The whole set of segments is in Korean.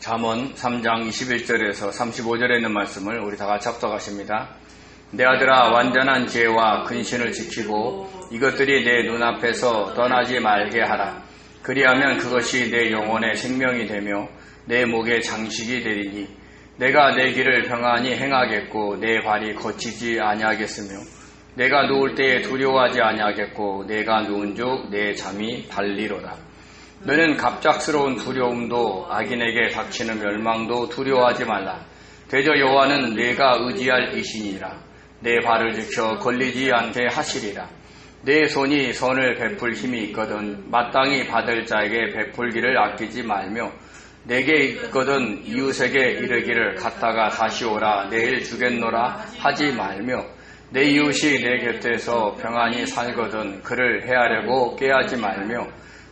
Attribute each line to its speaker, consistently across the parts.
Speaker 1: 잠언 3장 21절에서 35절에 있는 말씀을 우리 다 같이 합독하십니다. 내 아들아, 완전한 지혜와 근신을 지키고 이것들이 내 눈앞에서 떠나지 말게 하라. 그리하면 그것이 내 영혼의 생명이 되며 내 목의 장식이 되리니 내가 내 길을 평안히 행하겠고 내 발이 거치지 아니하겠으며 내가 누울 때에 두려워하지 아니하겠고 내가 누운 즉 내 잠이 달리로다. 너는 갑작스러운 두려움도 악인에게 닥치는 멸망도 두려워하지 말라. 대저 여호와는 내가 의지할 이신이라. 내 발을 지켜 걸리지 않게 하시리라. 내 손이 선을 베풀 힘이 있거든 마땅히 받을 자에게 베풀기를 아끼지 말며 내게 있거든 이웃에게 이르기를 갔다가 다시 오라 내일 주겠노라 하지 말며 내 이웃이 내 곁에서 평안히 살거든 그를 해하려고 꾀하지 말며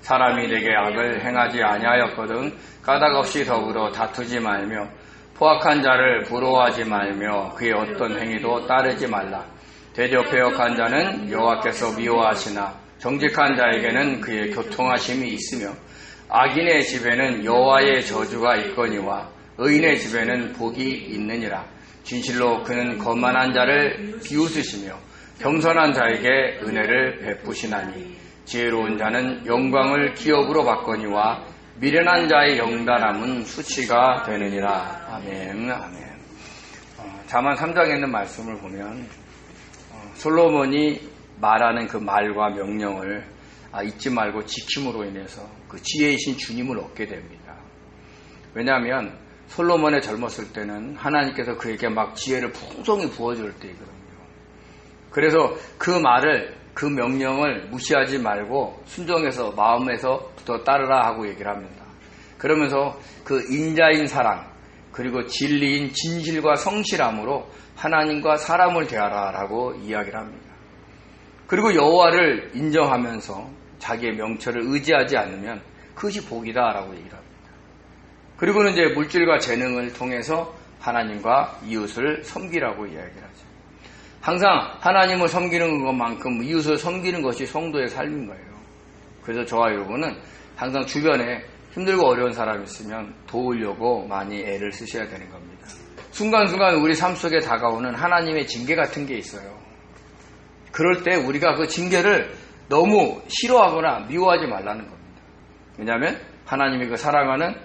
Speaker 1: 사람이 내게 악을 행하지 아니하였거든 까닭없이 더불어 다투지 말며 포악한 자를 부러워하지 말며 그의 어떤 행위도 따르지 말라. 대저 패역한 자는 여호와께서 미워하시나 정직한 자에게는 그의 교통하심이 있으며 악인의 집에는 여호와의 저주가 있거니와 의인의 집에는 복이 있느니라. 진실로 그는 거만한 자를 비웃으시며 겸손한 자에게 은혜를 베푸시나니 지혜로운 자는 영광을 기업으로 받거니와 미련한 자의 영달함은 수치가 되느니라. 아멘. 아멘. 잠언 3장에 있는 말씀을 보면 솔로몬이 말하는 그 말과 명령을 잊지 말고 지킴으로 인해서 그 지혜이신 주님을 얻게 됩니다. 왜냐하면 솔로몬의 젊었을 때는 하나님께서 그에게 막 지혜를 풍성히 부어줄 때이거든요. 그래서 그 말을 그 명령을 무시하지 말고 순종해서 마음에서부터 따르라 하고 얘기를 합니다. 그러면서 그 인자인 사랑 그리고 진리인 진실과 성실함으로 하나님과 사람을 대하라라고 이야기를 합니다. 그리고 여호와를 인정하면서 자기의 명철을 의지하지 않으면 그것이 복이다라고 얘기를 합니다. 그리고는 이제 물질과 재능을 통해서 하나님과 이웃을 섬기라고 이야기를 하죠. 항상 하나님을 섬기는 것만큼 이웃을 섬기는 것이 성도의 삶인 거예요. 그래서 저와 여러분은 항상 주변에 힘들고 어려운 사람이 있으면 도우려고 많이 애를 쓰셔야 되는 겁니다. 순간순간 우리 삶 속에 다가오는 하나님의 징계 같은 게 있어요. 그럴 때 우리가 그 징계를 너무 싫어하거나 미워하지 말라는 겁니다. 왜냐하면 하나님이 그 사랑하는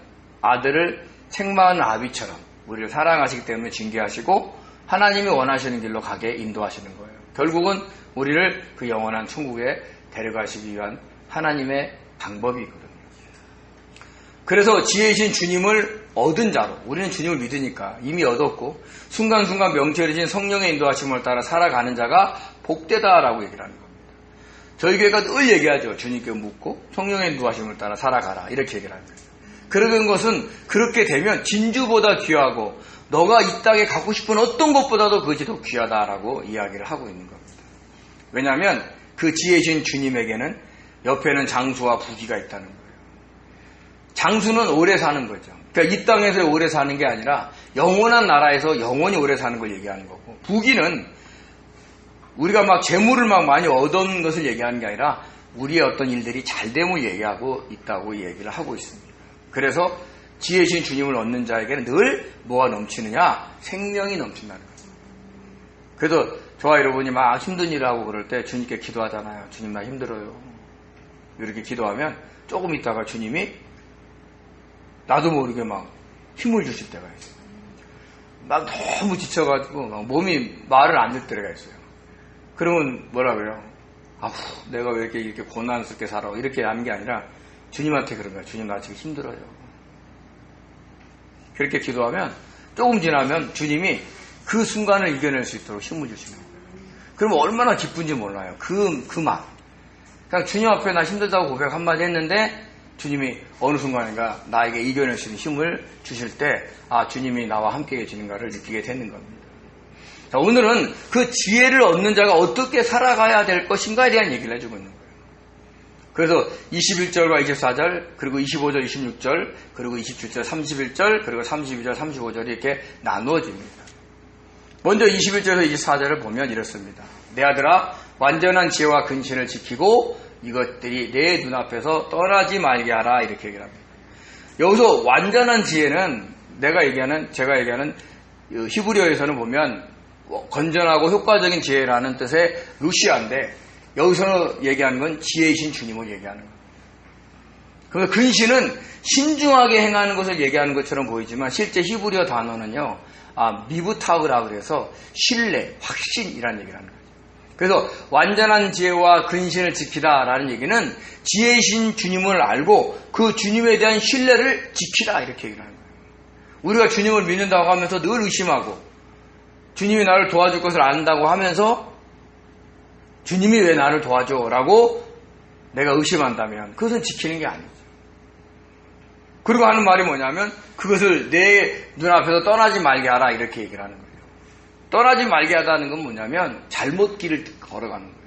Speaker 1: 아들을 생마은 아비처럼 우리를 사랑하시기 때문에 징계하시고 하나님이 원하시는 길로 가게 인도하시는 거예요. 결국은 우리를 그 영원한 천국에 데려가시기 위한 하나님의 방법이거든요. 그래서 지혜이신 주님을 얻은 자로 우리는 주님을 믿으니까 이미 얻었고 순간순간 명철이신 성령의 인도하심을 따라 살아가는 자가 복되다라고 얘기를 하는 겁니다. 저희 교회가 늘 얘기하죠. 주님께 묻고 성령의 인도하심을 따라 살아가라 이렇게 얘기를 하는 거예요. 그러는 것은 그렇게 되면 진주보다 귀하고 너가 이 땅에 갖고 싶은 어떤 것보다도 그것이 더 귀하다라고 이야기를 하고 있는 겁니다. 왜냐하면 그 지혜신 주님에게는 옆에는 장수와 부귀가 있다는 거예요. 장수는 오래 사는 거죠. 그러니까 이 땅에서 오래 사는 게 아니라 영원한 나라에서 영원히 오래 사는 걸 얘기하는 거고 부귀는 우리가 막 재물을 막 많이 얻은 것을 얘기하는 게 아니라 우리의 어떤 일들이 잘 됨을 얘기하고 있다고 얘기를 하고 있습니다. 그래서 지혜신 주님을 얻는 자에게는 늘 뭐가 넘치느냐? 생명이 넘친다는 거예요. 그래서 저와 여러분이 막 힘든 일을 하고 그럴 때 주님께 기도하잖아요. 주님 나 힘들어요. 이렇게 기도하면 조금 있다가 주님이 나도 모르게 막 힘을 주실 때가 있어요. 막 너무 지쳐가지고 막 몸이 말을 안 듣을 때가 있어요. 그러면 뭐라고요? 내가 왜 이렇게 고난스럽게 살아? 이렇게 하는 게 아니라 주님한테 그런 거예요. 주님 나 지금 힘들어요. 그렇게 기도하면 조금 지나면 주님이 그 순간을 이겨낼 수 있도록 힘을 주시는 거예요. 그러면 얼마나 기쁜지 몰라요. 그 말. 그냥 주님 앞에 나 힘들다고 고백 한마디 했는데 주님이 어느 순간인가 나에게 이겨낼 수 있는 힘을 주실 때 주님이 나와 함께 계시는가를 느끼게 되는 겁니다. 자, 오늘은 그 지혜를 얻는 자가 어떻게 살아가야 될 것인가에 대한 얘기를 해주고 있는 거예요. 그래서 21절과 24절 그리고 25절 26절 그리고 27절 31절 그리고 32절 35절이 이렇게 나누어집니다. 먼저 21절에서 24절을 보면 이렇습니다. 내 아들아 완전한 지혜와 근신을 지키고 이것들이 내 눈앞에서 떠나지 말게 하라 이렇게 얘기를 합니다. 여기서 완전한 지혜는 제가 얘기하는 히브리어에서는 보면 건전하고 효과적인 지혜라는 뜻의 루시아인데 여기서 얘기하는 건 지혜이신 주님을 얘기하는 거예요. 그래서 근신은 신중하게 행하는 것을 얘기하는 것처럼 보이지만 실제 히브리어 단어는요, 미브타흐라 그래서 신뢰, 확신이라는 얘기를 하는 거예요. 그래서 완전한 지혜와 근신을 지키다라는 얘기는 지혜이신 주님을 알고 그 주님에 대한 신뢰를 지키다 이렇게 얘기를 하는 거예요. 우리가 주님을 믿는다고 하면서 늘 의심하고 주님이 나를 도와줄 것을 안다고 하면서 주님이 왜 나를 도와줘? 라고 내가 의심한다면 그것은 지키는 게 아니죠. 그리고 하는 말이 뭐냐면 그것을 내 눈앞에서 떠나지 말게 하라 이렇게 얘기를 하는 거예요. 떠나지 말게 하다는 건 뭐냐면 잘못 길을 걸어가는 거예요.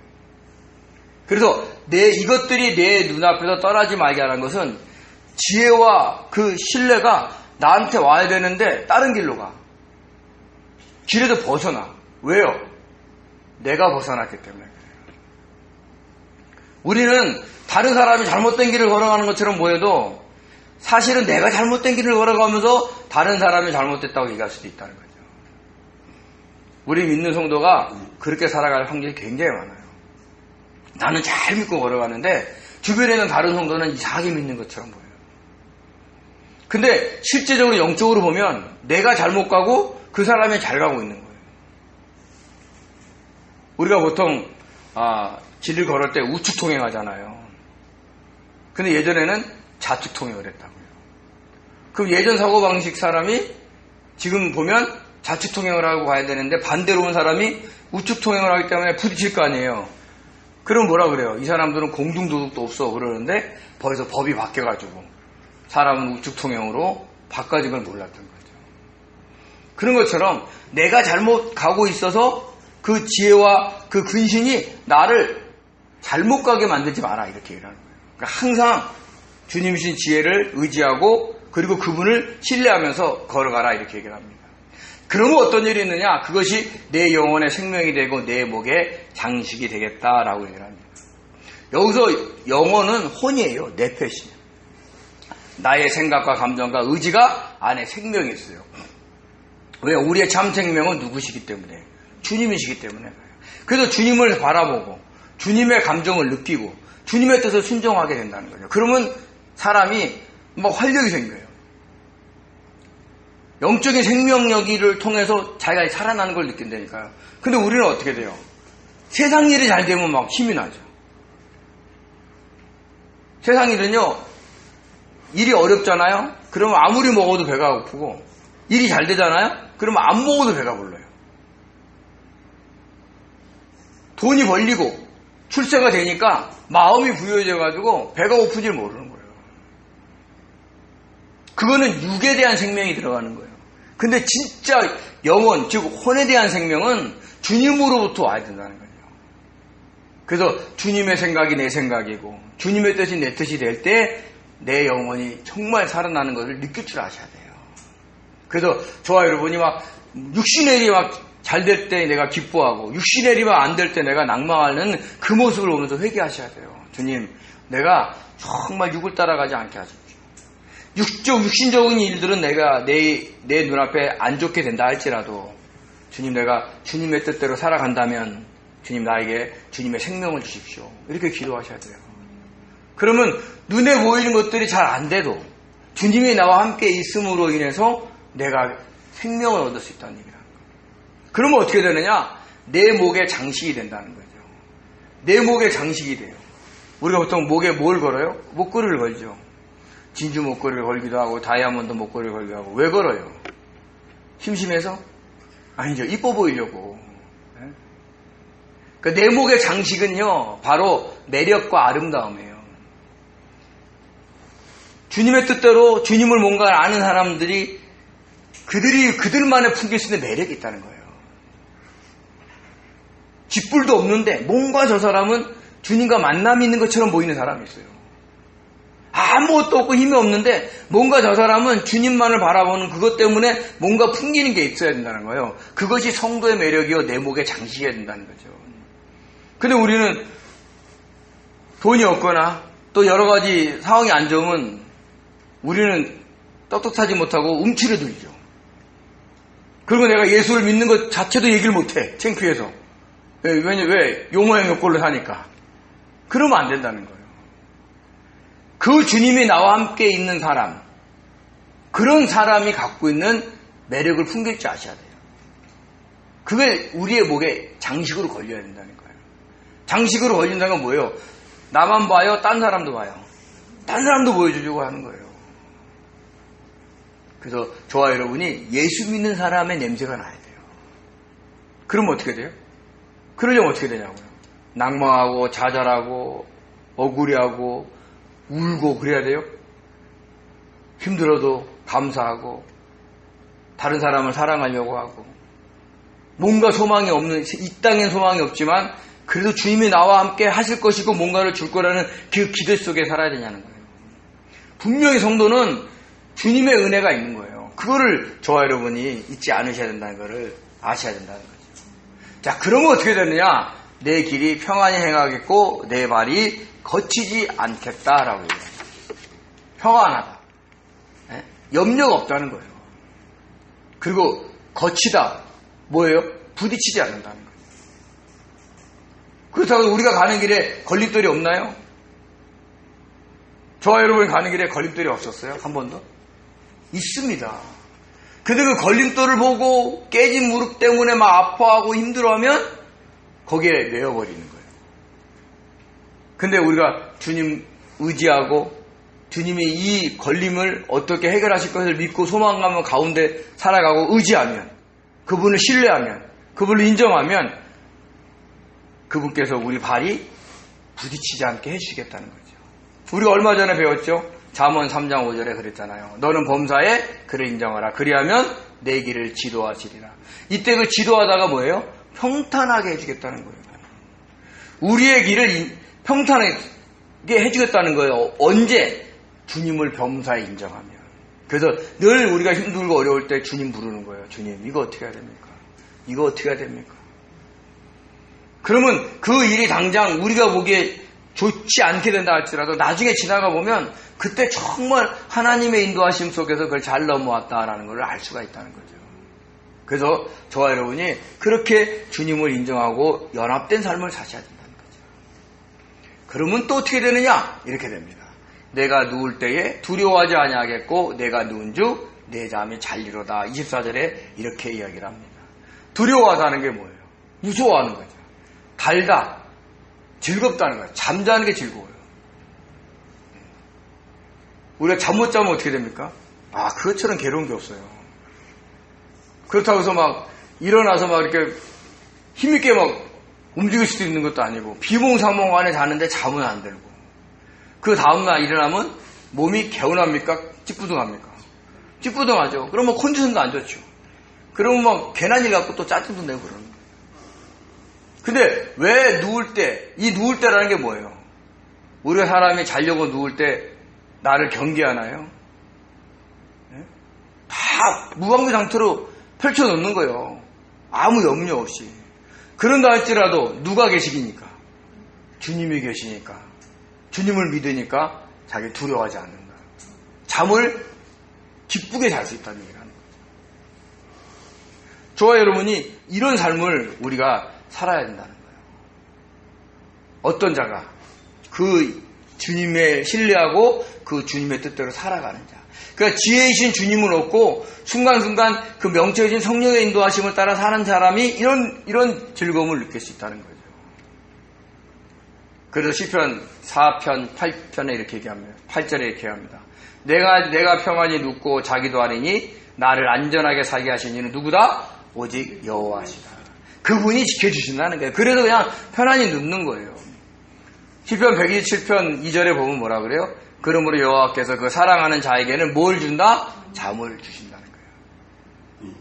Speaker 1: 그래서 이것들이 내 눈앞에서 떠나지 말게 하라는 것은 지혜와 그 신뢰가 나한테 와야 되는데 다른 길로 가. 길에서 벗어나. 왜요? 내가 벗어났기 때문에 그래요. 우리는 다른 사람이 잘못된 길을 걸어가는 것처럼 보여도 사실은 내가 잘못된 길을 걸어가면서 다른 사람이 잘못됐다고 얘기할 수도 있다는 거죠. 우리 믿는 성도가 그렇게 살아갈 확률이 굉장히 많아요. 나는 잘 믿고 걸어가는데 주변에 있는 다른 성도는 이상하게 믿는 것처럼 보여요. 근데 실제적으로 영적으로 보면 내가 잘못 가고 그 사람이 잘 가고 있는 거예요. 우리가 보통 길을 걸을 때 우측 통행하잖아요. 근데 예전에는 좌측 통행을 했다고요. 그럼 예전 사고방식 사람이 지금 보면 좌측 통행을 하고 가야 되는데 반대로 온 사람이 우측 통행을 하기 때문에 부딪힐 거 아니에요. 그럼 뭐라 그래요? 이 사람들은 공중도덕도 없어 그러는데 벌써 법이 바뀌어가지고 사람은 우측 통행으로 바꿔진 걸 몰랐던 거죠. 그런 것처럼 내가 잘못 가고 있어서 그 지혜와 그 근신이 나를 잘못 가게 만들지 마라 이렇게 얘기하는 거예요. 그러니까 항상 주님이신 지혜를 의지하고 그리고 그분을 신뢰하면서 걸어가라 이렇게 얘기를 합니다. 그러면 어떤 일이 있느냐? 그것이 내 영혼의 생명이 되고 내 목의 장식이 되겠다라고 얘기를 합니다. 여기서 영혼은 혼이에요. 네펫이. 나의 생각과 감정과 의지가 안에 생명이 있어요. 왜? 우리의 참 생명은 누구시기 때문에? 주님이시기 때문에. 그래서 주님을 바라보고 주님의 감정을 느끼고 주님의 뜻을 순종하게 된다는 거죠. 그러면 사람이 막 활력이 생겨요. 영적인 생명력을 통해서 자기가 살아나는 걸 느낀다니까요. 근데 우리는 어떻게 돼요? 세상 일이 잘 되면 막 힘이 나죠. 세상 일은요, 일이 어렵잖아요? 그러면 아무리 먹어도 배가 고프고, 일이 잘 되잖아요? 그러면 안 먹어도 배가 불러요. 돈이 벌리고, 출세가 되니까 마음이 부여해져가지고 배가 고픈 줄 모르는 거예요. 그거는 육에 대한 생명이 들어가는 거예요. 근데 진짜 영혼, 즉 혼에 대한 생명은 주님으로부터 와야 된다는 거예요. 그래서 주님의 생각이 내 생각이고 주님의 뜻이 내 뜻이 될 때 내 영혼이 정말 살아나는 것을 느낄 줄 아셔야 돼요. 그래서 저와 여러분이 막 육신의 일이 막 잘 될 때 내가 기뻐하고 육신의 일이 막 안 될 때 내가 낭망하는 그 모습을 보면서 회개하셔야 돼요. 주님, 내가 정말 육을 따라가지 않게 하십시오. 육신적인 일들은 내가 내 눈앞에 안 좋게 된다 할지라도 주님, 내가 주님의 뜻대로 살아간다면 주님, 나에게 주님의 생명을 주십시오. 이렇게 기도하셔야 돼요. 그러면 눈에 보이는 것들이 잘 안 돼도 주님이 나와 함께 있음으로 인해서 내가 생명을 얻을 수 있다는 얘기를 합니다. 그러면 어떻게 되느냐? 내 목에 장식이 된다는 거죠. 내 목에 장식이 돼요. 우리가 보통 목에 뭘 걸어요? 목걸이를 걸죠. 진주 목걸이를 걸기도 하고 다이아몬드 목걸이를 걸기도 하고. 왜 걸어요? 심심해서? 아니죠. 이뻐 보이려고. 그러니까 내 목의 장식은요, 바로 매력과 아름다움이에요. 주님의 뜻대로 주님을 뭔가 아는 사람들이 그들만의 풍길 수 있는 매력이 있다는 거예요. 쥐뿔도 없는데 뭔가 저 사람은 주님과 만남이 있는 것처럼 보이는 사람이 있어요. 아무것도 없고 힘이 없는데 뭔가 저 사람은 주님만을 바라보는 그것 때문에 뭔가 풍기는 게 있어야 된다는 거예요. 그것이 성도의 매력이요, 내 목에 장식해야 된다는 거죠. 근데 우리는 돈이 없거나 또 여러 가지 상황이 안 좋으면 우리는 떳떳하지 못하고 움츠러들죠. 그리고 내가 예수를 믿는 것 자체도 얘기를 못해. 창피해서. 왜? 용어형 욕걸로 사니까. 그러면 안 된다는 거예요. 그 주님이 나와 함께 있는 사람, 그런 사람이 갖고 있는 매력을 풍길 줄 아셔야 돼요. 그게 우리의 목에 장식으로 걸려야 된다는 거예요. 장식으로 걸린다는 건 뭐예요? 나만 봐요? 딴 사람도 봐요. 딴 사람도 보여주려고 하는 거예요. 그래서 저와 여러분이 예수 믿는 사람의 냄새가 나야 돼요. 그러면 어떻게 돼요? 그러려면 어떻게 되냐고요? 낭망하고 좌절하고 억울해하고 울고 그래야 돼요? 힘들어도 감사하고 다른 사람을 사랑하려고 하고 뭔가 소망이 없는, 이 땅엔 소망이 없지만 그래도 주님이 나와 함께 하실 것이고 뭔가를 줄 거라는 그 기대 속에 살아야 되냐는 거예요. 분명히 성도는 주님의 은혜가 있는 거예요. 그거를 저와 여러분이 잊지 않으셔야 된다는 것을 아셔야 된다는 거죠. 자, 그러면 어떻게 되느냐? 내 길이 평안히 행하겠고 내 발이 거치지 않겠다라고 얘기해요. 평안하다. 염려가 없다는 거예요. 그리고 거치다. 뭐예요? 부딪히지 않는다는 거예요. 그렇다고 우리가 가는 길에 걸림돌이 없나요? 저와 여러분이 가는 길에 걸림돌이 없었어요? 한 번도? 있습니다. 근데 그 걸림돌을 보고 깨진 무릎 때문에 막 아파하고 힘들어하면 거기에 매여버리는 거예요. 근데 우리가 주님 의지하고 주님이 이 걸림을 어떻게 해결하실 것을 믿고 소망감을 가운데 살아가고 의지하면, 그분을 신뢰하면, 그분을 인정하면 그분께서 우리 발이 부딪히지 않게 해주시겠다는 거죠. 우리가 얼마 전에 배웠죠? 잠언 3장 5절에 그랬잖아요. 너는 범사에 그를 인정하라. 그리하면 내 길을 지도하시리라. 이때 그 지도하다가 뭐예요? 평탄하게 해주겠다는 거예요. 우리의 길을 평탄하게 해주겠다는 거예요. 언제? 주님을 범사에 인정하면. 그래서 늘 우리가 힘들고 어려울 때 주님 부르는 거예요. 주님, 이거 어떻게 해야 됩니까? 이거 어떻게 해야 됩니까? 그러면 그 일이 당장 우리가 보기에 좋지 않게 된다 할지라도 나중에 지나가 보면 그때 정말 하나님의 인도하심 속에서 그걸 잘 넘어왔다라는 걸 알 수가 있다는 거죠. 그래서 저와 여러분이 그렇게 주님을 인정하고 연합된 삶을 사셔야 된다는 거죠. 그러면 또 어떻게 되느냐? 이렇게 됩니다. 내가 누울 때에 두려워하지 아니하겠고 내가 누운 주 내 잠이 잘리로다. 24절에 이렇게 이야기를 합니다. 두려워하다는 게 뭐예요? 무서워하는 거죠. 달다. 즐겁다는 거예요. 잠자는 게 즐거워요. 우리가 잠 못 자면 어떻게 됩니까? 그것처럼 괴로운 게 없어요. 그렇다고 해서 막 일어나서 막 이렇게 힘있게 막 움직일 수도 있는 것도 아니고 비몽사몽 안에 자는데 잠은 안 들고 그 다음날 일어나면 몸이 개운합니까? 찌뿌둥합니까? 찌뿌둥하죠. 그러면 컨디션도 안 좋죠. 그러면 막 괜한 일 갖고 또 짜증도 내고 그러는 거예요. 근데 왜 누울 때, 이 누울 때라는 게 뭐예요? 우리가 사람이 자려고 누울 때 나를 경계하나요? 네? 다 무방비 상태로 펼쳐놓는 거예요. 아무 염려 없이. 그런다 할지라도 누가 계시니까? 주님이 계시니까. 주님을 믿으니까 자기 두려워하지 않는다. 잠을 기쁘게 잘 수 있다는 얘기를 하는 거죠. 저와 여러분이 이런 삶을 우리가 살아야 된다는 거예요. 어떤 자가 그 주님의 신뢰하고 그 주님의 뜻대로 살아가는 자. 그러니까 지혜이신 주님을 얻고 순간순간 그 명철이신 성령의 인도하심을 따라 사는 사람이 이런 즐거움을 느낄 수 있다는 거죠. 그래서 시편 4편 8편에 이렇게 얘기합니다. 8절에 이렇게 얘기합니다. 내가 평안히 눕고 자기도 하리니 나를 안전하게 살게 하신 이는 누구다? 오직 여호와시다. 그분이 지켜주신다는 거예요. 그래서 그냥 편안히 눕는 거예요. 시편 127편 2절에 보면 뭐라 그래요? 그러므로 여호와께서 그 사랑하는 자에게는 뭘 준다? 잠을 주신다는 거예요.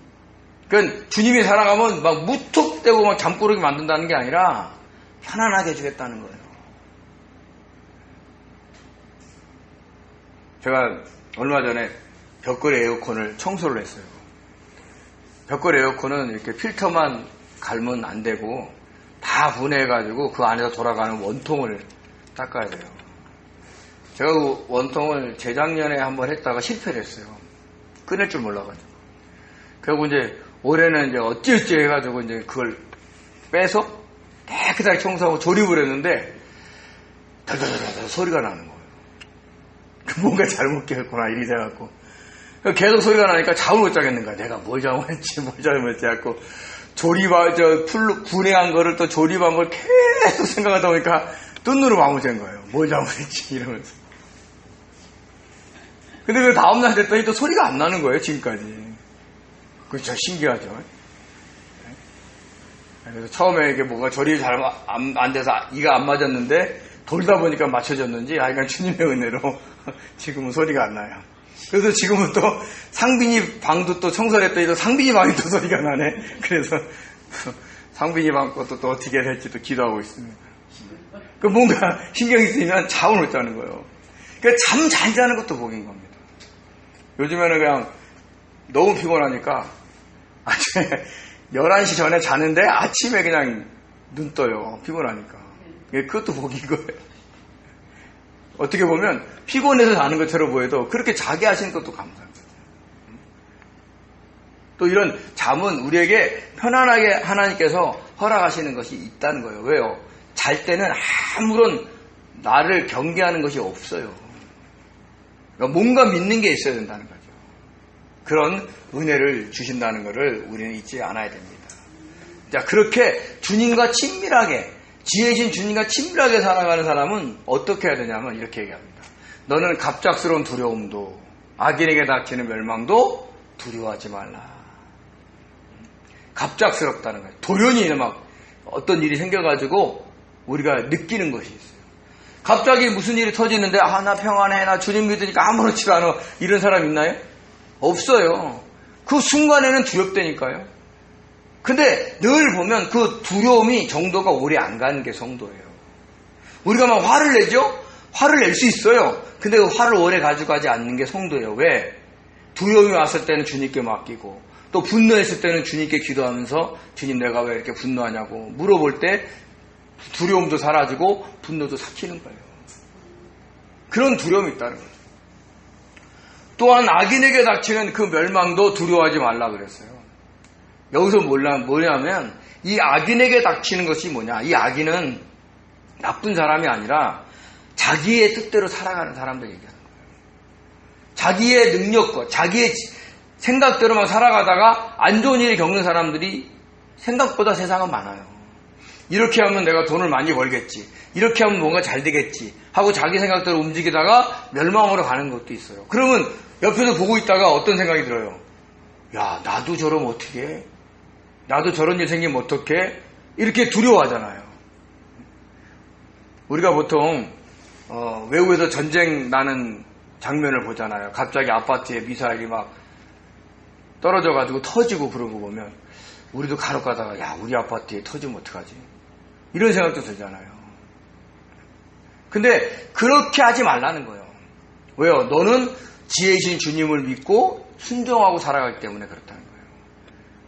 Speaker 1: 그러니까 주님이 사랑하면 막 무턱대고 막 잠꾸러기 만든다는 게 아니라 편안하게 해주겠다는 거예요. 제가 얼마 전에 벽걸이 에어컨을 청소를 했어요. 벽걸이 에어컨은 이렇게 필터만 갈면 안 되고 다 분해해가지고 그 안에서 돌아가는 원통을 닦아야 돼요. 제가 그 원통을 재작년에 한번 했다가 실패를 했어요. 끊을 줄 몰라가지고. 그리고 이제 올해는 이제 어찌어찌 해가지고 이제 그걸 빼서 깨끗하게 청소하고 조립을 했는데 덜덜덜덜 소리가 나는 거예요. 뭔가 잘못했구나 이리 돼갖고 계속 소리가 나니까 잠을 못 자겠는 거야. 내가 뭘 잘못했지 해갖고 풀로 분해한 거를 또 조립한 걸 계속 생각하다 보니까 뜬눈으로 밤을 샌 거예요. 뭘 잘못했지 이러면서. 근데 그 다음날 됐더니 또 소리가 안 나는 거예요. 지금까지. 그거 진짜 신기하죠. 그래서 처음에 이게 뭔가 조립이 잘 안 돼서 이가 안 맞았는데 돌다 보니까 맞춰졌는지 하여간 주님의 은혜로 지금은 소리가 안 나요. 그래서 지금은 또 상빈이 방도 또 청소를 했더니 또 상빈이 방이 또 소리가 나네. 그래서 상빈이 방 것도 또 어떻게 될지 또 기도하고 있습니다. 그 뭔가 신경이 쓰이면 잠을 못 자는 거예요. 그러니까 잠 잘 자는 것도 복인 겁니다. 요즘에는 그냥 너무 피곤하니까 아침에 11시 전에 자는데 아침에 그냥 눈 떠요. 피곤하니까. 그것도 복인 거예요. 어떻게 보면 피곤해서 자는 것처럼 보여도 그렇게 자게 하시는 것도 감사한 거예요. 또 이런 잠은 우리에게 편안하게 하나님께서 허락하시는 것이 있다는 거예요. 왜요? 잘 때는 아무런 나를 경계하는 것이 없어요. 그러니까 뭔가 믿는 게 있어야 된다는 거죠. 그런 은혜를 주신다는 것을 우리는 잊지 않아야 됩니다. 자, 그렇게 주님과 친밀하게, 지혜신 주님과 친밀하게 살아가는 사람은 어떻게 해야 되냐면 이렇게 얘기합니다. 너는 갑작스러운 두려움도 악인에게 닥치는 멸망도 두려워하지 말라. 갑작스럽다는 거예요. 돌연히 막 어떤 일이 생겨가지고 우리가 느끼는 것이 있어요. 갑자기 무슨 일이 터지는데 나 평안해, 나 주님 믿으니까 아무렇지가 않아, 이런 사람 있나요? 없어요. 그 순간에는 두렵다니까요. 근데 늘 보면 그 두려움이 정도가 오래 안 가는 게 성도예요. 우리가 막 화를 내죠? 화를 낼 수 있어요. 근데 그 화를 오래 가져가지 않는 게 성도예요. 왜? 두려움이 왔을 때는 주님께 맡기고 또 분노했을 때는 주님께 기도하면서 주님 내가 왜 이렇게 분노하냐고 물어볼 때 두려움도 사라지고 분노도 삭히는 거예요. 그런 두려움이 있다는 거예요. 또한 악인에게 닥치는 그 멸망도 두려워하지 말라 그랬어요. 여기서 뭐냐면 이 악인에게 닥치는 것이 뭐냐. 이 악인은 나쁜 사람이 아니라 자기의 뜻대로 살아가는 사람들 얘기하는 거예요. 자기의 능력과 자기의 생각대로만 살아가다가 안 좋은 일을 겪는 사람들이 생각보다 세상은 많아요. 이렇게 하면 내가 돈을 많이 벌겠지, 이렇게 하면 뭔가 잘 되겠지 하고 자기 생각대로 움직이다가 멸망으로 가는 것도 있어요. 그러면 옆에서 보고 있다가 어떤 생각이 들어요? 야, 나도 저러면 어떻게 해? 나도 저런 일 생기면 어떡해? 이렇게 두려워하잖아요. 우리가 보통 외국에서 전쟁 나는 장면을 보잖아요. 갑자기 아파트에 미사일이 막 떨어져가지고 터지고 그런 거 보면 우리도 간혹 가다가 야, 우리 아파트에 터지면 어떡하지? 이런 생각도 들잖아요. 근데 그렇게 하지 말라는 거예요. 왜요? 너는 지혜이신 주님을 믿고 순종하고 살아가기 때문에 그렇다는 거예요.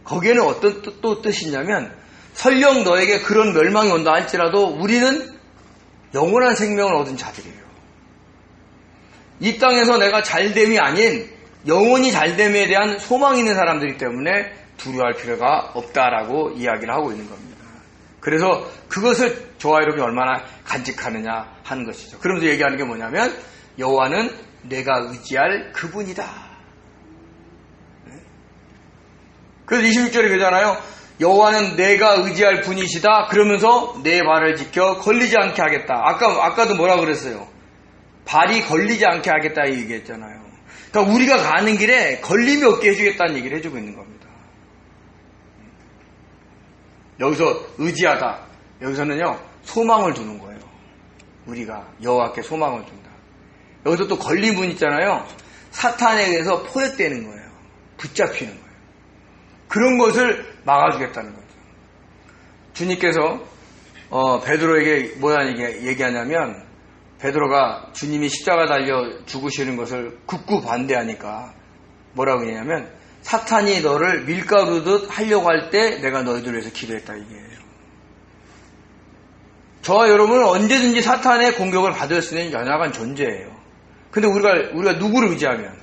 Speaker 1: 거기에는 어떤 또 뜻이냐면 설령 너에게 그런 멸망이 온다 할지라도 우리는 영원한 생명을 얻은 자들이에요. 이 땅에서 내가 잘됨이 아닌 영원히 잘됨에 대한 소망이 있는 사람들이기 때문에 두려워할 필요가 없다라고 이야기를 하고 있는 겁니다. 그래서 그것을 저와 여러분이 얼마나 간직하느냐 하는 것이죠. 그러면서 얘기하는 게 뭐냐면 여호와는 내가 의지할 그분이다. 그래서 26절에 그러잖아요. 여호와는 내가 의지할 분이시다. 그러면서 내 발을 지켜 걸리지 않게 하겠다. 아까도 뭐라 그랬어요? 발이 걸리지 않게 하겠다 이 얘기했잖아요. 그러니까 우리가 가는 길에 걸림이 없게 해주겠다는 얘기를 해주고 있는 겁니다. 여기서 의지하다. 여기서는요, 소망을 두는 거예요. 우리가 여호와께 소망을 둔다. 여기서 또 걸림은 있잖아요. 사탄에 의해서 포획되는 거예요. 붙잡히는 거예요. 그런 것을 막아주겠다는 거죠. 주님께서 베드로에게 뭐야 얘기하냐면 베드로가 주님이 십자가 달려 죽으시는 것을 극구 반대하니까 뭐라고 했냐면 사탄이 너를 밀가루듯 하려고 할 때 내가 너희들을 위해서 기도했다 이게예요. 저와 여러분은 언제든지 사탄의 공격을 받을 수 있는 연약한 존재예요. 근데 우리가 누구를 의지하면?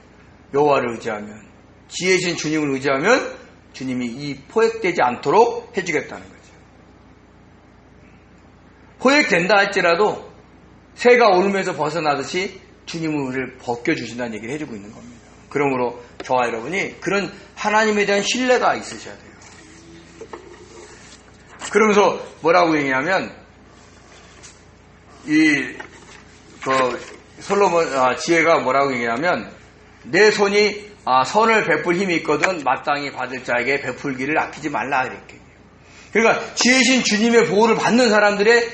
Speaker 1: 여호와를 의지하면, 지혜신 주님을 의지하면 주님이 이 포획되지 않도록 해주겠다는 거죠. 포획된다 할지라도 새가 울면서 벗어나듯이 주님은 우리를 벗겨주신다는 얘기를 해주고 있는 겁니다. 그러므로 저와 여러분이 그런 하나님에 대한 신뢰가 있으셔야 돼요. 그러면서 뭐라고 얘기하면 솔로몬 지혜가 뭐라고 얘기하면 내 손이 선을 베풀 힘이 있거든 마땅히 받을 자에게 베풀기를 아끼지 말라 이렇게. 그러니까 지혜신 주님의 보호를 받는 사람들의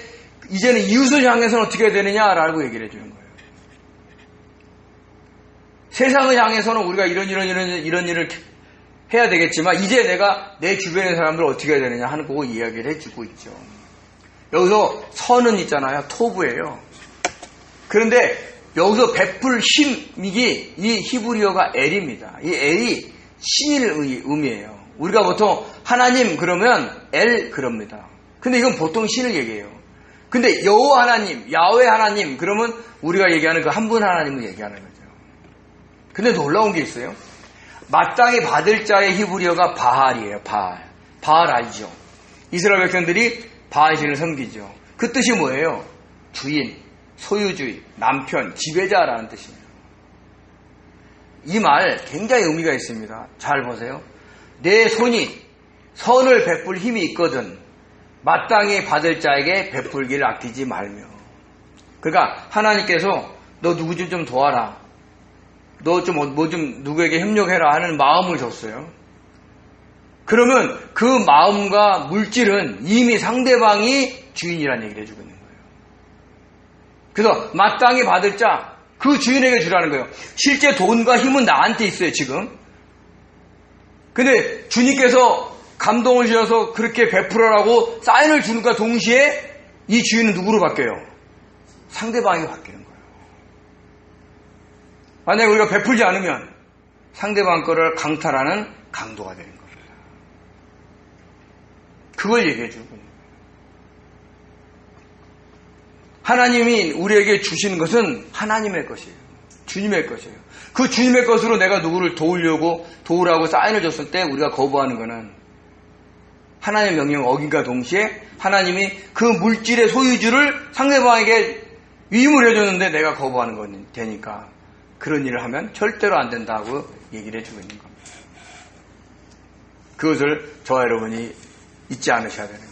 Speaker 1: 이제는 이웃을 향해서는 어떻게 해야 되느냐라고 얘기를 해주는 거예요. 세상을 향해서는 우리가 이런 일을 해야 되겠지만 이제 내가 내 주변의 사람들을 어떻게 해야 되느냐 하는 거 이야기를 해주고 있죠. 여기서 선은 있잖아요. 토부예요. 그런데 여기서 베풀 힘이 이 히브리어가 엘입니다. 이 엘이 신을 의미해요. 우리가 보통 하나님 그러면 엘 그럽니다. 근데 이건 보통 신을 얘기해요. 근데 여호와 하나님, 야훼 하나님 그러면 우리가 얘기하는 그 한 분 하나님을 얘기하는 거죠. 근데 놀라운 게 있어요. 마땅히 받을 자의 히브리어가 바알이에요. 바알 알죠? 이스라엘 백성들이 바알 신을 섬기죠. 그 뜻이 뭐예요? 주인, 소유주의, 남편, 지배자라는 뜻입니다. 이 말 굉장히 의미가 있습니다. 잘 보세요. 내 손이 선을 베풀 힘이 있거든 마땅히 받을 자에게 베풀기를 아끼지 말며. 그러니까 하나님께서 너 누구 좀 도와라. 너 좀 누구에게 협력해라 하는 마음을 줬어요. 그러면 그 마음과 물질은 이미 상대방이 주인이라는 얘기를 해주고 있는 거예요. 그래서 마땅히 받을 자, 그 주인에게 주라는 거예요. 실제 돈과 힘은 나한테 있어요, 지금. 근데 주님께서 감동을 주셔서 그렇게 베풀어라고 사인을 주는과 동시에 이 주인은 누구로 바뀌어요? 상대방이 바뀌는 거예요. 만약에 우리가 베풀지 않으면 상대방 거를 강탈하는 강도가 되는 겁니다. 그걸 얘기해 주고 있는 거예요. 하나님이 우리에게 주시는 것은 하나님의 것이에요. 주님의 것이에요. 그 주님의 것으로 내가 누구를 도우라고 사인을 줬을 때 우리가 거부하는 것은 하나님의 명령을 어긴과 동시에 하나님이 그 물질의 소유주를 상대방에게 위임을 해줬는데 내가 거부하는 건 되니까 그런 일을 하면 절대로 안 된다고 얘기를 해주고 있는 겁니다. 그것을 저와 여러분이 잊지 않으셔야 되는 거예요.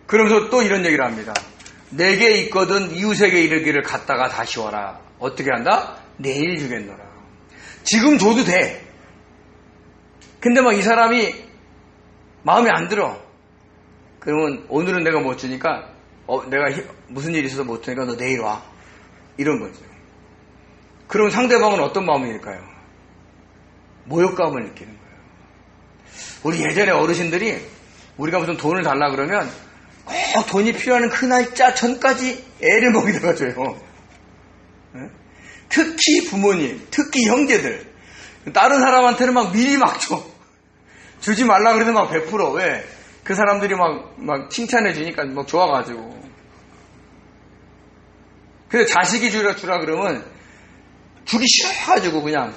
Speaker 1: 그러면서 또 이런 얘기를 합니다. 내게 있거든 이웃에게 이르기를 갔다가 다시 와라. 어떻게 한다? 내일 주겠노라. 지금 줘도 돼. 근데 막 이 사람이 마음에 안 들어. 그러면 오늘은 내가 못 주니까 내가 무슨 일이 있어서 못 주니까 너 내일 와. 이런 거죠. 그럼 상대방은 어떤 마음일까요? 모욕감을 느끼는 거예요. 우리 예전에 어르신들이 우리가 무슨 돈을 달라 그러면 꼭 돈이 필요한 그 날짜 전까지 애를 먹이다가 줘요. 특히 부모님, 특히 형제들. 다른 사람한테는 막 미리 막 줘. 주지 말라 그래도 막 베풀어. 왜? 그 사람들이 막 칭찬해 주니까 막 좋아가지고. 근데 자식이 주라 그러면 주기 싫어가지고 그냥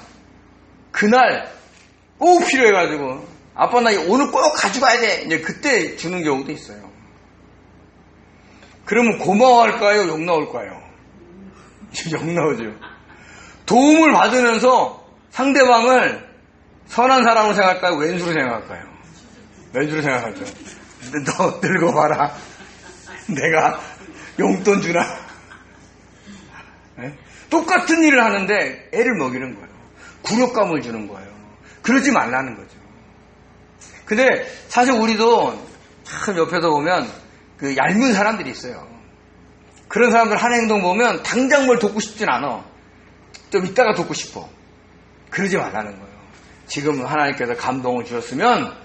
Speaker 1: 그날 꼭 필요해가지고 아빠 나 오늘 꼭 가져가야 돼. 이제 그때 주는 경우도 있어요. 그러면 고마워할까요? 욕 나올까요? 욕 나오죠. 도움을 받으면서 상대방을 선한 사람으로 생각할까요? 왼수로 생각할까요? 왼수로 생각하죠. 너 들고 봐라. 내가 용돈 주나? 네? 똑같은 일을 하는데 애를 먹이는 거예요. 굴욕감을 주는 거예요. 그러지 말라는 거죠. 근데 사실 우리도 참 옆에서 보면 그 얄미운 사람들이 있어요. 그런 사람들 하는 행동 보면 당장 뭘 돕고 싶진 않아. 좀 이따가 돕고 싶어. 그러지 말라는 거예요. 지금 하나님께서 감동을 주셨으면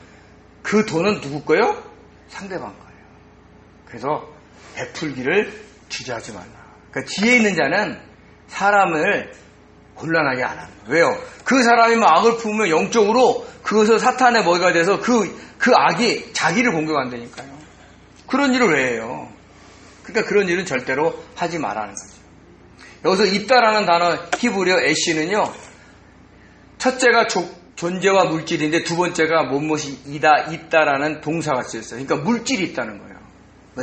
Speaker 1: 그 돈은 누구 거예요? 상대방 거예요. 그래서 베풀기를 주저하지 말라. 그러니까 지혜 있는 자는 사람을 곤란하게 안 합니다. 왜요? 그 사람이 악을 품으면 영적으로 그것을 사탄의 머리가 돼서 그 악이 자기를 공격한다니까요. 그런 일을 왜 해요? 그러니까 그런 일은 절대로 하지 말라는 거죠. 여기서 있다라는 단어 히브리어 에시는요, 첫째가 존재와 물질인데 두 번째가 무엇이 있다라는 동사가 쓰였어요. 그러니까 물질이 있다는 거예요.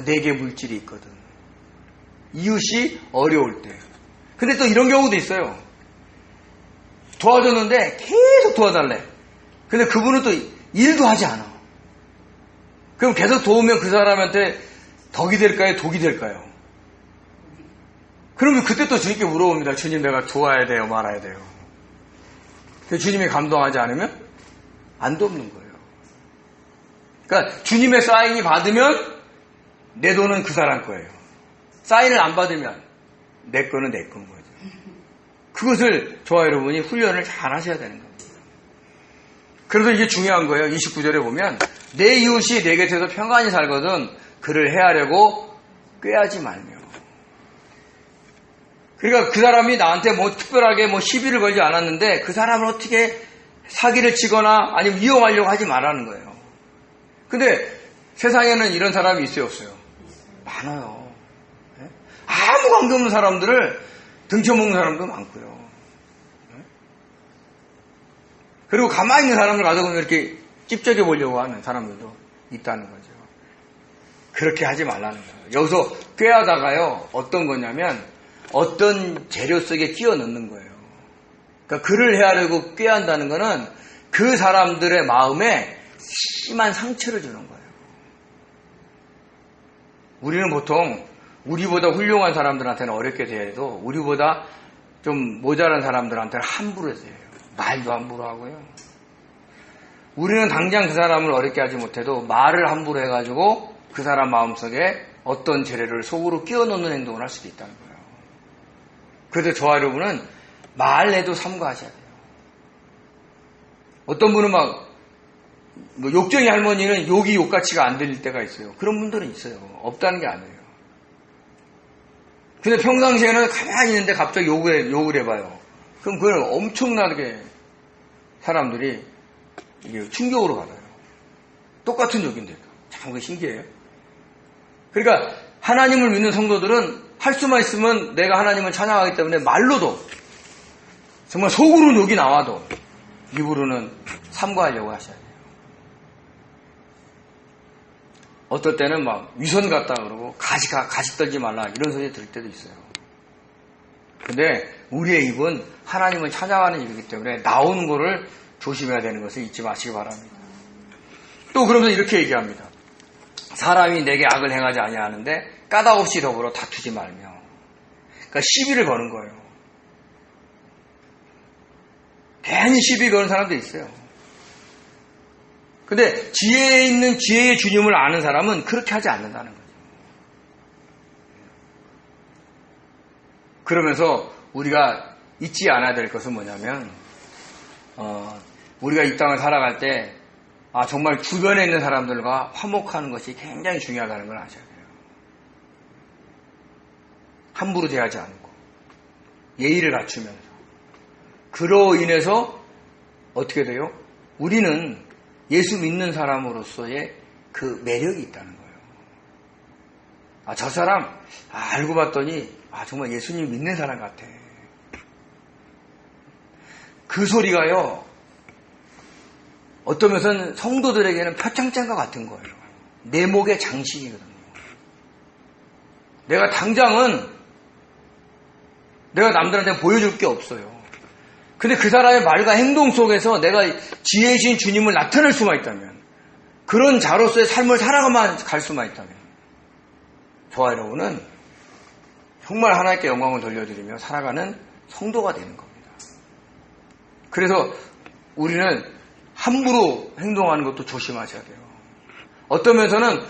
Speaker 1: 내게 물질이 있거든. 이웃이 어려울 때. 근데 또 이런 경우도 있어요. 도와줬는데 계속 도와달래. 근데 그분은 또 일도 하지 않아. 그럼 계속 도우면 그 사람한테 덕이 될까요? 독이 될까요? 그러면 그때 또 주님께 물어봅니다. 주님, 내가 도와야 돼요? 말아야 돼요? 주님이 감동하지 않으면 안 돕는 거예요. 그러니까 주님의 사인이 받으면 내 돈은 그 사람 거예요. 사인을 안 받으면 내 거는 내 건 거죠. 그것을 저와 여러분이 훈련을 잘 하셔야 되는 겁니다. 그래서 이게 중요한 거예요. 29절에 보면 내 이웃이 내 곁에서 평안히 살거든 그를 해하려고 꾀하지 말며. 그러니까 그 사람이 나한테 특별하게 시비를 걸지 않았는데 그 사람을 어떻게 사기를 치거나 아니면 이용하려고 하지 말라는 거예요. 근데 세상에는 이런 사람이 있어요, 없어요? 많아요. 아무 관계없는 사람들을 등쳐먹는 사람도 많고요. 그리고 가만히 있는 사람을 가져오면 이렇게 찝쩍여 보려고 하는 사람들도 있다는 거죠. 그렇게 하지 말라는 거예요. 여기서 꾀하다가요, 어떤 거냐면 어떤 재료 속에 끼워 넣는 거예요. 그러니까 그를 해하려고 꾀한다는 거는 그 사람들의 마음에 심한 상처를 주는 거예요. 우리는 보통 우리보다 훌륭한 사람들한테는 어렵게 대해도 우리보다 좀 모자란 사람들한테는 함부로 대해요. 말도 함부로 하고요. 우리는 당장 그 사람을 어렵게 하지 못해도 말을 함부로 해가지고 그 사람 마음속에 어떤 재료를 속으로 끼워 넣는 행동을 할 수도 있다는 거예요. 그래서 저와 여러분은 말해도 삼가하셔야 돼요. 어떤 분은 욕쟁이 할머니는 욕이 욕같이가 안 들릴 때가 있어요. 그런 분들은 있어요. 없다는 게 아니에요. 근데 평상시에는 가만히 있는데 갑자기 욕을 해봐요. 그럼 그걸 엄청나게 사람들이 이게 충격으로 받아요. 똑같은 욕인데. 참 그게 신기해요. 그러니까 하나님을 믿는 성도들은 할 수만 있으면 내가 하나님을 찬양하기 때문에 말로도 정말 속으로는 욕이 나와도 입으로는 삼가하려고 하셔야 돼요. 어떨 때는 위선 같다 그러고 가식 떨지 말라 이런 소리 들을 때도 있어요. 근데 우리의 입은 하나님을 찬양하는 입이기 때문에 나오는 거를 조심해야 되는 것을 잊지 마시기 바랍니다. 또 그러면서 이렇게 얘기합니다. 사람이 내게 악을 행하지 아니하는데 까닭없이 더불어 다투지 말며. 그러니까 시비를 거는 거예요. 괜히 시비 거는 사람도 있어요. 근데 지혜에 있는 지혜의 주님을 아는 사람은 그렇게 하지 않는다는 거죠. 그러면서 우리가 잊지 않아야 될 것은 뭐냐면 우리가 이 땅을 살아갈 때 정말 주변에 있는 사람들과 화목하는 것이 굉장히 중요하다는 걸 아셔야 돼요. 함부로 대하지 않고 예의를 갖추면서 그로 인해서 어떻게 돼요? 우리는 예수 믿는 사람으로서의 그 매력이 있다는 거예요. 저 사람 알고 봤더니 정말 예수님 믿는 사람 같아. 그 소리가요, 어떤 면에서는 성도들에게는 표창장과 같은 거예요. 내 목의 장식이거든요. 내가 당장은 내가 남들한테 보여줄 게 없어요. 근데 그 사람의 말과 행동 속에서 내가 지혜이신 주님을 나타낼 수만 있다면, 그런 자로서의 삶을 살아가만 갈 수만 있다면, 저와 여러분은 정말 하나님께 영광을 돌려드리며 살아가는 성도가 되는 겁니다. 그래서 우리는 함부로 행동하는 것도 조심하셔야 돼요. 어떤 면에서는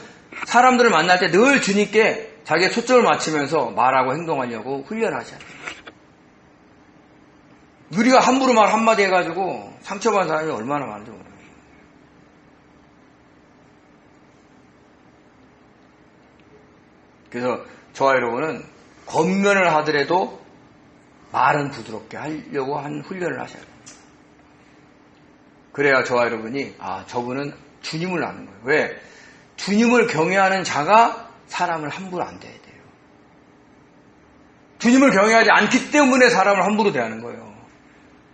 Speaker 1: 사람들을 만날 때 늘 주님께 자기의 초점을 맞추면서 말하고 행동하려고 훈련하셔야 돼요. 우리가 함부로 말 한마디 해가지고 상처받은 사람이 얼마나 많은지 모르겠어요. 그래서 저와 여러분은 겉면을 하더라도 말은 부드럽게 하려고 하는 훈련을 하셔야 돼요. 그래야 저와 여러분이 저분은 주님을 아는 거예요. 왜? 주님을 경외하는 자가 사람을 함부로 안 대해야 돼요. 주님을 경외하지 않기 때문에 사람을 함부로 대하는 거예요.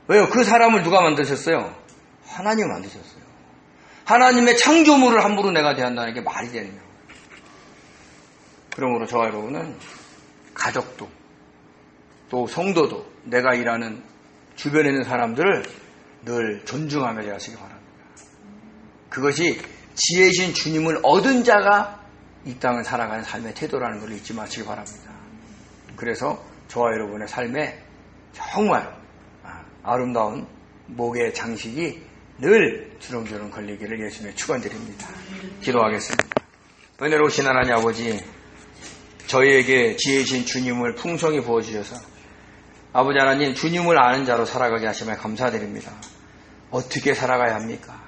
Speaker 1: 왜요? 그 사람을 누가 만드셨어요? 하나님이 만드셨어요. 하나님의 창조물을 함부로 내가 대한다는 게 말이 되느냐. 그러므로 저와 여러분은 가족도 또 성도도 내가 일하는 주변에 있는 사람들을 늘 존중하며 대하시기 바랍니다. 그것이 지혜신 주님을 얻은 자가 이 땅을 살아가는 삶의 태도라는 걸 잊지 마시기 바랍니다. 그래서 저와 여러분의 삶에 정말 아름다운 목의 장식이 늘 주렁주렁 걸리기를 예수님의 축원드립니다. 기도하겠습니다. 은혜로우신 하나님 아버지, 저희에게 지혜이신 주님을 풍성히 부어주셔서 아버지 하나님, 주님을 아는 자로 살아가게 하시며 감사드립니다. 어떻게 살아가야 합니까?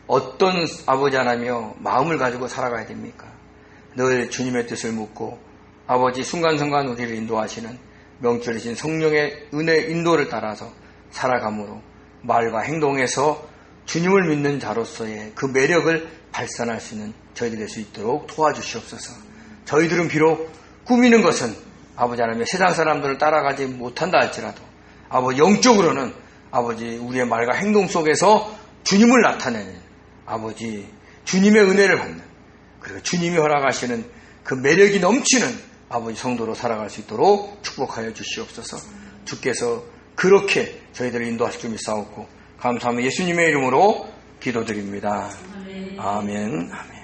Speaker 1: 어떤 아버지 하나님이여 마음을 가지고 살아가야 됩니까? 늘 주님의 뜻을 묻고 아버지 순간순간 우리를 인도하시는 명철이신 성령의 은혜 인도를 따라서 살아감으로 말과 행동에서 주님을 믿는 자로서의 그 매력을 발산할 수 있는 저희들이 될 수 있도록 도와주시옵소서. 저희들은 비록 꾸미는 것은 아버지 하나님의 세상 사람들을 따라가지 못한다 할지라도 아버지 영적으로는 아버지 우리의 말과 행동 속에서 주님을 나타내는 아버지 주님의 은혜를 받는 그리고 주님이 허락하시는 그 매력이 넘치는 아버지 성도로 살아갈 수 있도록 축복하여 주시옵소서. 주께서 그렇게 저희들을 인도하실 줄 믿사옵고 감사하며 예수님의 이름으로 기도드립니다. 아멘. 아멘.